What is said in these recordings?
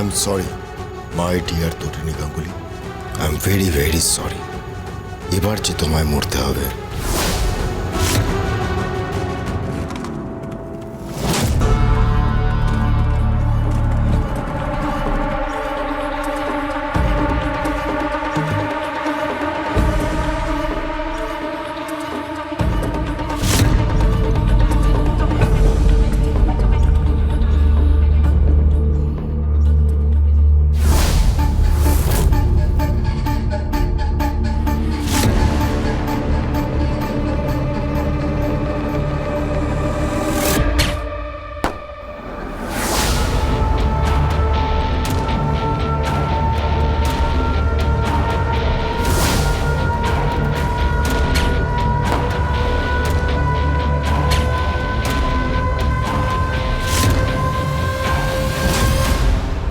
Am sorry my dear Tatini Ganguly, I am very very sorry. এবার যে তোমায় মরতে হবে।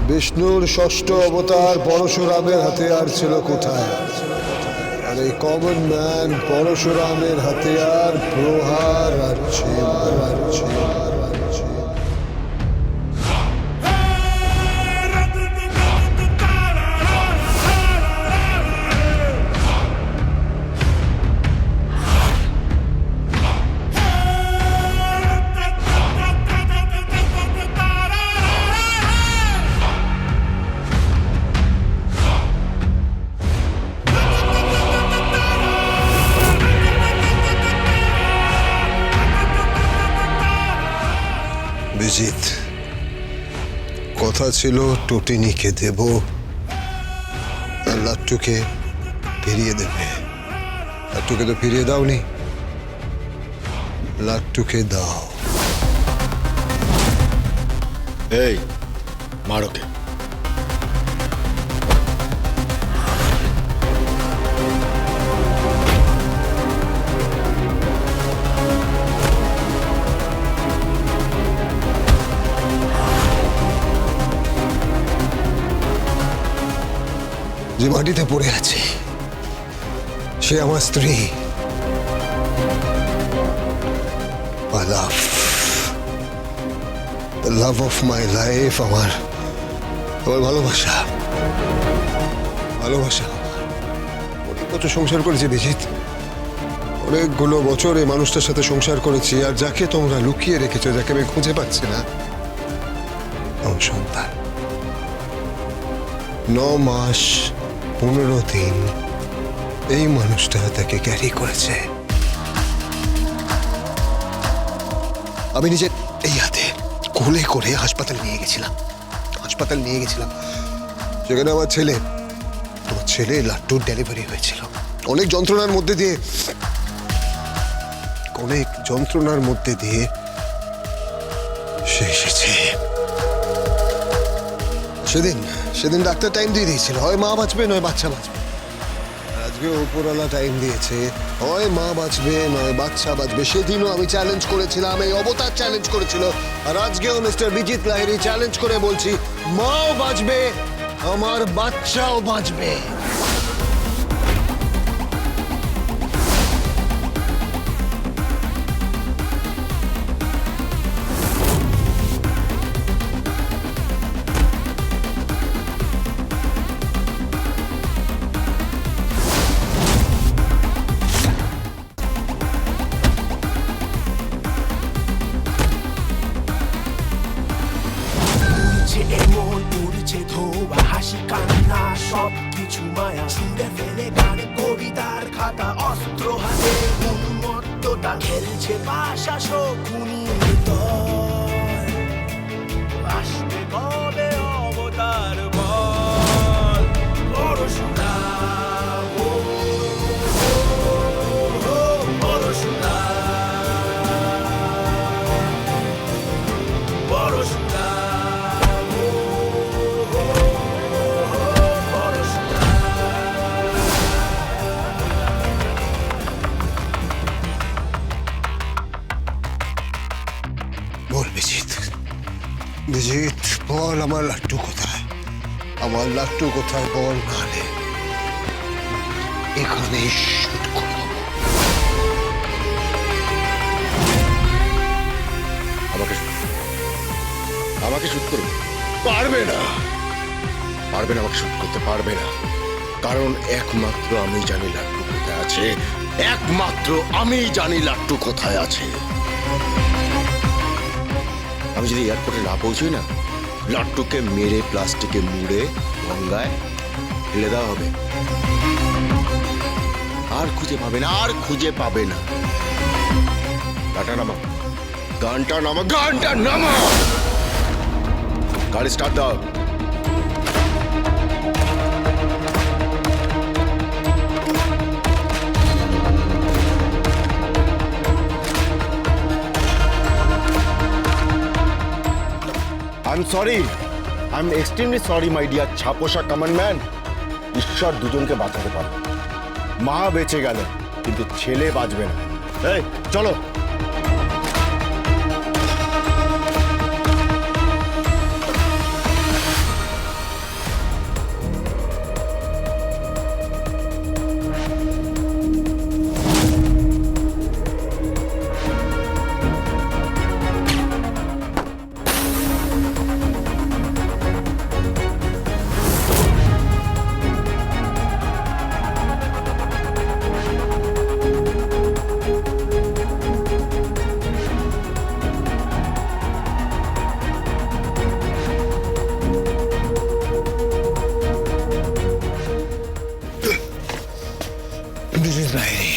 বিষ্ণুর ষষ্ঠ অবতার পরশুরামের হাতিয়ার ছিল কোথায়? আর এই কমন ম্যান পরশুরামের হাতিয়ার প্রহার আছে। বিজিত, কথা ছিল টুটিনিকে দেব আর লাট্টুকে ফিরিয়ে দেবে। লাট্টুকে তো ফিরিয়ে দাওনি, লাট্টুকে দাও। এই মারোকে। যে মাটিতে পড়ে আছে সে আমার স্ত্রী। লাভ অফ মাই লাইফ, আমার ভালোবাসা। অনেক বছর সংসার করেছি বিজিত, অনেকগুলো বছর এই মানুষটার সাথে সংসার করেছি। আর যাকে তোমরা লুকিয়ে রেখেছো, যাকে আমি খুঁজে পাচ্ছি না, আমার সন্তান। 9 মাস 15 দিন এই মানুষটা তাকে ক্যারি করেছে। আমি নিজের এই হাতে কোলে করে হাসপাতাল নিয়ে গেছিলাম। সেখানে আমার ছেলে লাট্টুর ডেলিভারি হয়েছিল। অনেক যন্ত্রণার মধ্যে দিয়ে সে এসেছে। সেদিন ডাক্তার টাইম দিয়ে দিয়েছিল, হয় মা বাঁচবে নয় বাচ্চা বাঁচবে। আজকে উপরওয়ালা টাইম দিয়েছে, হয় মা বাঁচবে নয় বাচ্চা বাঁচবে। সেদিনও আমি চ্যালেঞ্জ করেছিলাম, এই অবতার চ্যালেঞ্জ করেছিল। আর আজকেও মিস্টার বিজিত লাহিড়ী চ্যালেঞ্জ করে বলছি, মাও বাঁচবে, আমার বাচ্চাও বাঁচবে। এমন উড়ছে ধোয়া, হাসি কান্না সব কিছু মায়া। ছুঁড়ে ফেলে গান কবিতার খাতা, অস্ত্র হাতে উন্মত্ততা খেলছে পাশা শকুনি। আসবে কবে অবতার বল? পরশুরাম, বল বিজিত, বল আমার লাট্টু কোথায়? বল, নাহলে এখানে শুট করে দেবো। আমাকে শুট করবে? পারবে না, পারবে না, আমাকে শুট করতে পারবে না, কারণ একমাত্র আমি জানি লাট্টু কোথায় আছে, একমাত্র আমি জানি লাট্টু কোথায় আছে। আমি যদি এয়ারপোর্টে না পৌঁছই না, লাট্টুকে মেরে প্লাস্টিকে মুড়ে গঙ্গায় ফেলে দেওয়া হবে। আর খুঁজে পাবে না, আর খুঁজে পাবে না। গানটা নামা, গানটা নামা, গানটা নামা। গাড়ি স্টার্ট দাও। I'm sorry. I'm extremely sorry, my dear ছাপোষা কমন ম্যান। ঈশ্বর দুজনকে বাঁচাতে পারে। মা বেঁচে গেল, কিন্তু ছেলে বাঁচবে না। এই চলো। ব্রিটিশ বাইরে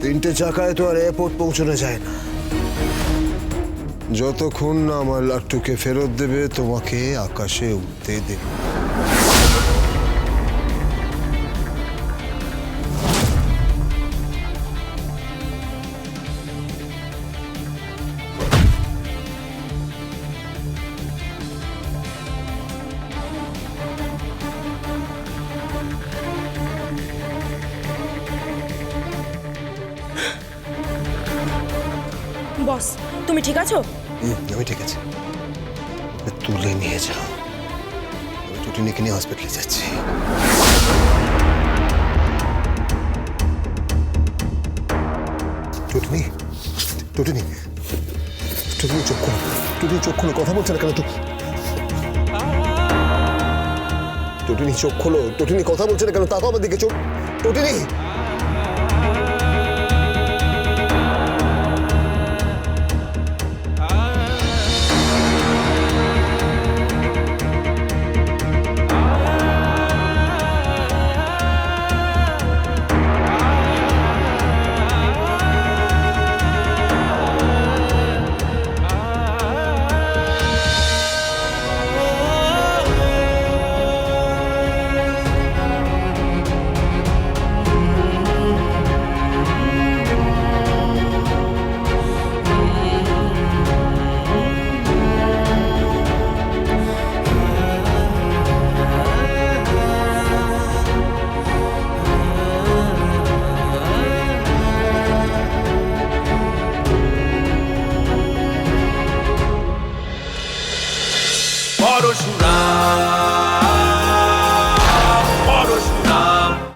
3টে চাকায় তো আর এয়ারপোর্ট পৌঁছানো যায় না। যতক্ষণ না আমার লাট্টুকে ফেরত দেবে, তোমাকে আকাশে উঠতে দেবে। বস, তুমি ঠিক আছো? আমি ঠিক আছে, তুলে নিয়ে যাও। আমি টুটুনিকে নিয়ে হসপিটালে যাচ্ছি। টুটুনি, টুটুনি, টুটুনি চোখ খোলো, টুটুনি চোখ খোলো, কথা বলছে না কেন? টুটুনি চোখ খোলো, টুটুনি কথা বলছে না কেন? তাকাও আমার দিকে, চোখ। টুটুনি।